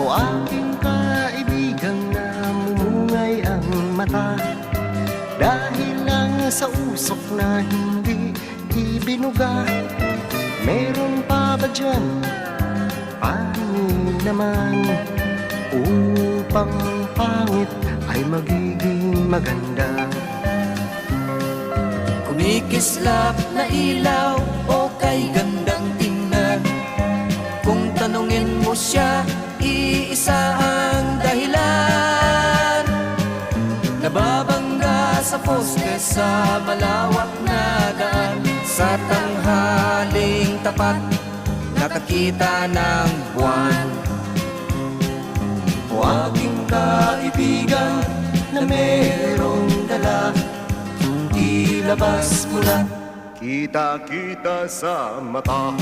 O aking kaibigang namumungay ang mata, dahil lang sa usok na hindi ibinuga. Meron pa ba dyan panin naman, upang pangit ay magiging maganda? Kumikislap na ilaw o kay gandang tingnan, kung tanungin mo siya, iisa ang dahilan. Nababangga sa poste sa malawak na daan, sa tanghaling tapat nakakita ng buwan. O aking kaibigan na merong dala, ilabas mo na. Kita-kita sa mata,